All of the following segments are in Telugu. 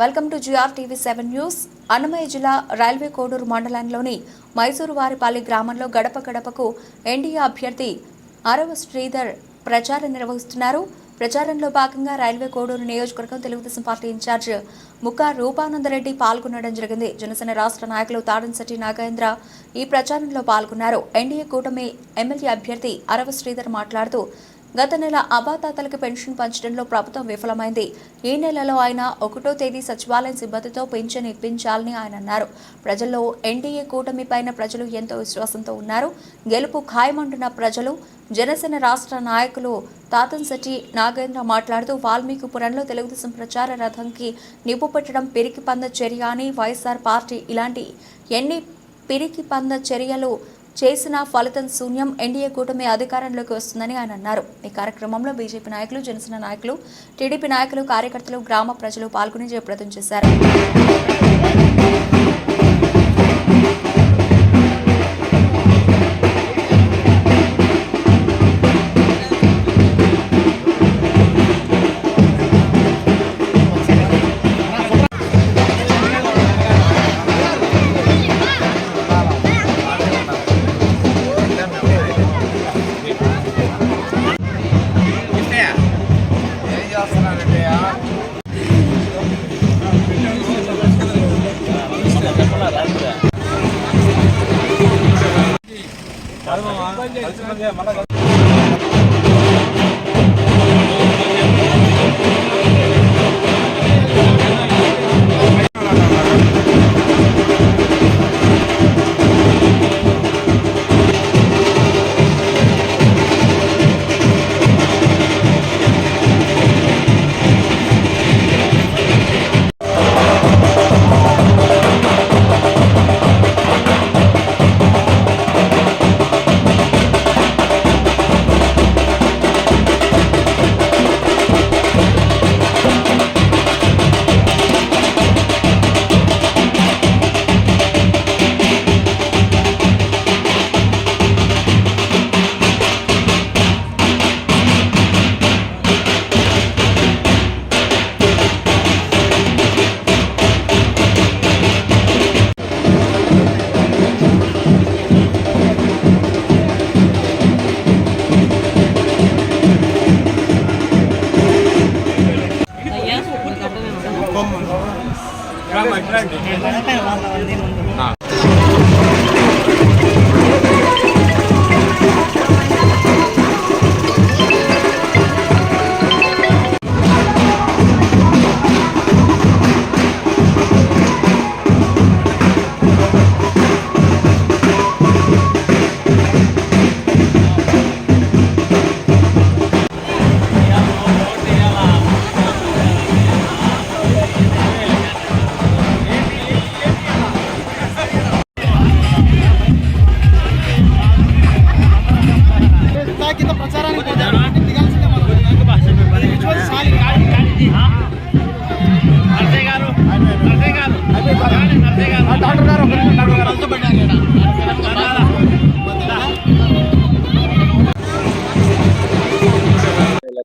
Welcome to GRTV7 news. Annamayya జిల్లా రైల్వే కోడూరు మండలంలోని మైసూరు వారిపల్లి గ్రామంలో గడప గడపకు ఎన్డీఏ అభ్యర్థి అరవ శ్రీధర్ ప్రచారం నిర్వహిస్తున్నారు. ప్రచారంలో భాగంగా రైల్వే కోడూరు నియోజకవర్గం తెలుగుదేశం పార్టీ ఇన్ఛార్జ్ ముక్కా రూపానందరెడ్డి పాల్గొనడం జరిగింది. జనసేన రాష్ట్ర నాయకులు తాడన్శెట్టి నాగేంద్ర ఈ ప్రచారంలో పాల్గొన్నారు. ఎన్డీఏ కూటమి ఎమ్మెల్యే అభ్యర్థి అరవ శ్రీధర్ మాట్లాడుతూ గత నెల అవాతాతలకు పెన్షన్ పంచడంలో ప్రభుత్వం విఫలమైంది. ఈ నెలలో ఆయన 1వ తేదీ సచివాలయం సిబ్బందితో పెన్షన్ ఇప్పించాలని ఆయన అన్నారు. ప్రజల్లో ఎన్డీఏ కూటమి పైన ప్రజలు ఎంతో విశ్వాసంతో ఉన్నారు. గెలుపు ఖాయమంటున్న ప్రజలు. జనసేన రాష్ట్ర నాయకులు తాతన్శెట్టి నాగేంద్ర మాట్లాడుతూ వాల్మీకిపురంలో తెలుగుదేశం ప్రచార రథంకి నిప్పు పెట్టడం పిరికి పంద చర్య అని, వైఎస్ఆర్ పార్టీ ఇలాంటి ఎన్ని పిరికి పంద చర్యలు చేసిన ఫలితం శూన్యం. ఎన్డీఏ కూటమి అధికారంలోకి వస్తుందని ఆయన అన్నారు. ఈ కార్యక్రమంలో బీజేపీ నాయకులు, జనసేన నాయకులు, టీడీపీ నాయకులు, కార్యకర్తలు, గ్రామ ప్రజలు పాల్గొని జయప్రదం చేశారు.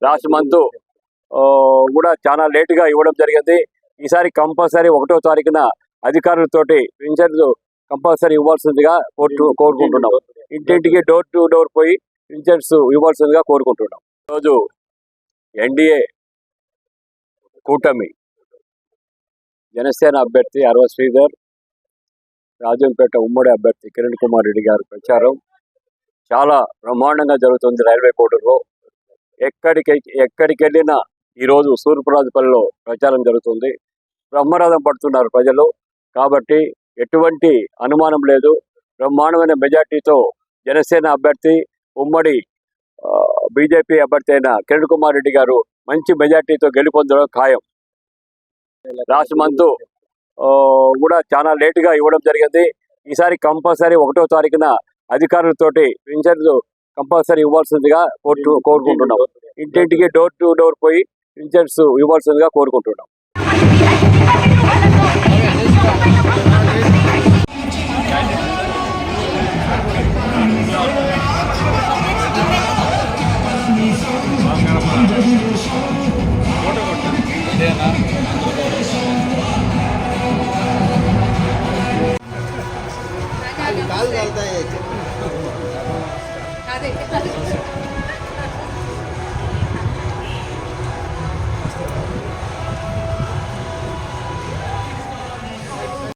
లాస్ట్ మంత్ కూడా చాలా లేటుగా ఇవ్వడం జరిగింది. ఈసారి కంపల్సరీ 1వ తారీఖున అధికారులతోటి పింఛన్ కంపల్సరీ ఇవ్వాల్సిందిగా కోరుకుంటున్నాం. ఇంటింటికి డోర్ టు డోర్ పోయి పింఛన్స్ ఇవ్వాల్సిందిగా కోరుకుంటున్నాం. ఈరోజు ఎన్డీఏ కూటమి జనసేన అభ్యర్థి అరవ శ్రీధర్, రాజంపేట ఉమ్మడి అభ్యర్థి కిరణ్ కుమార్ రెడ్డి గారి ప్రచారం చాలా బ్రహ్మాండంగా జరుగుతుంది. రైల్వే కోడూరులో ఎక్కడికి వెళ్ళినా ఈరోజు సూర్యపురాజపల్లిలో ప్రచారం జరుగుతుంది. బ్రహ్మరథం పడుతున్నారు ప్రజలు. కాబట్టి ఎటువంటి అనుమానం లేదు. బ్రహ్మాండమైన మెజార్టీతో జనసేన అభ్యర్థి, ఉమ్మడి బీజేపీ అభ్యర్థి అయిన కిరణ్ కుమార్ రెడ్డి గారు మంచి మెజార్టీతో గెలుపొందడం ఖాయం. లాస్ట్ మంత్ కూడా చాలా లేటుగా ఇవ్వడం జరిగింది. ఈసారి కంపల్సరీ 1వ తారీఖున అధికారులతోటి పింఛన్ కంపల్సరీ ఇవ్వాల్సిందిగా కోరుకుంటున్నాం. ఇంటింటికి డోర్ టు డోర్ పోయి పింఛన్స్ ఇవ్వాల్సిందిగా కోరుకుంటున్నాం. ఫోటో కాలు కలుతాయి అదే